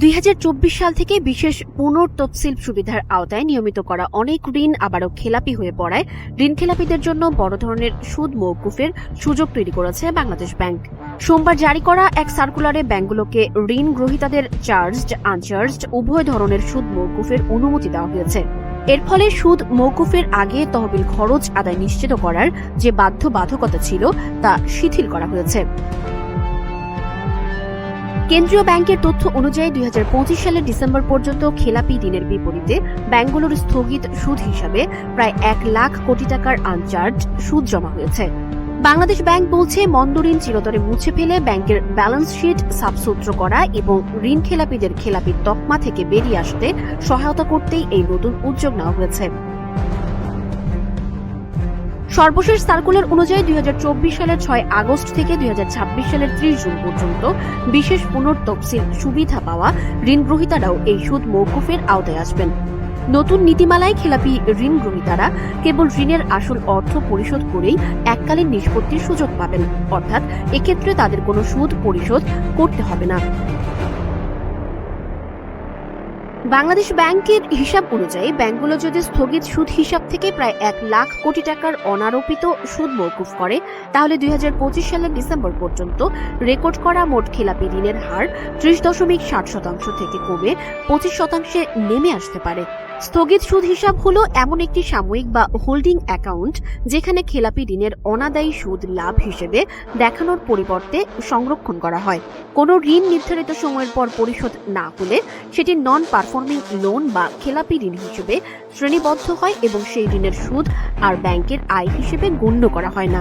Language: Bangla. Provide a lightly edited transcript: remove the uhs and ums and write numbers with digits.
২০২৪ সাল থেকে বিশেষ পুনর্তফসিল সুবিধার আওতায় নিয়মিত করা অনেক ঋণ আবারও খেলাপি হয়ে পড়ায় ঋণ খেলাপিদের জন্য বড় ধরনের সুদ মওকুফের সুযোগ তৈরি করেছে বাংলাদেশ ব্যাংক। সোমবার জারি করা এক সার্কুলারে ব্যাংকগুলোকে ঋণ গ্রহীতাদের চার্জড আনচার্জড উভয় ধরনের সুদ মওকুফের অনুমতি দেওয়া হয়েছে। এর ফলে সুদ মওকুফের আগে তহবিল খরচ আদায় নিশ্চিত করার যে বাধ্যবাধকতা ছিল তা শিথিল করা হয়েছে। কেন্দ্রীয় ব্যাংকের তথ্য অনুযায়ী ২০২৫ সালের ডিসেম্বর পর্যন্ত খেলাপি ঋণের বিপরীতে ব্যাংকগুলোর স্থগিত সুদ হিসাবে প্রায় ১ লাখ কোটি টাকার আনচার্জড সুদ জমা হয়েছে। বাংলাদেশ ব্যাংক বলছে, মন্দ ঋণ চিরতরে মুছে ফেলে ব্যাংকের ব্যালেন্স শিট সাফসুতরো করা এবং ঋণ খেলাপিদের খেলাপির তকমা থেকে বেরিয়ে আসতে সহায়তা করতেই এই নতুন উদ্যোগ নেওয়া হয়েছে। সর্বশেষ সার্কুলার অনুযায়ী ২০২৪ সালের ৬ আগস্ট থেকে ২০২৬ সালের ৩০ জুন পর্যন্ত বিশেষ পুনর্তফসিল সুবিধা পাওয়া ঋণ গ্রহীতারাও এই সুদ মওকুফের আওতায় আসবেন। নতুন নীতিমালায় খেলাপি ঋণ গ্রহীতারা কেবল ঋণের আসল অর্থ পরিশোধ করেই এককালীন নিষ্পত্তির সুযোগ পাবেন, অর্থাৎ এক্ষেত্রে তাদের কোনো সুদ পরিশোধ করতে হবে না। বাংলাদেশ ব্যাংকের হিসাব অনুযায়ী ব্যাংকগুলো যদি স্থগিত সুদ হিসাব থেকে প্রায় ১ লাখ কোটি টাকার অনারোপিত সুদ মওকুফ করে, তাহলে ২০২৫ সালের ডিসেম্বর পর্যন্ত রেকর্ড করা মোট খেলাপি ঋণের হার ৩০.৬০% থেকে কমে ২৫% নেমে আসতে পারে। স্থগিত সুদ হিসাব হলো এমন একটি সাময়িক বা হোল্ডিং অ্যাকাউন্ট যেখানে খেলাপি ঋণের অনাদায়ী সুদ লাভ হিসেবে দেখানোর পরিবর্তে সংরক্ষণ করা হয়। কোনো ঋণ নির্ধারিত সময়ের পর পরিশোধ না হলে সেটি নন পারফর্মিং লোন বা খেলাপি ঋণ হিসেবে শ্রেণীবদ্ধ হয় এবং সেই ঋণের সুদ আর ব্যাংকের আয় হিসেবে গণ্য করা হয় না।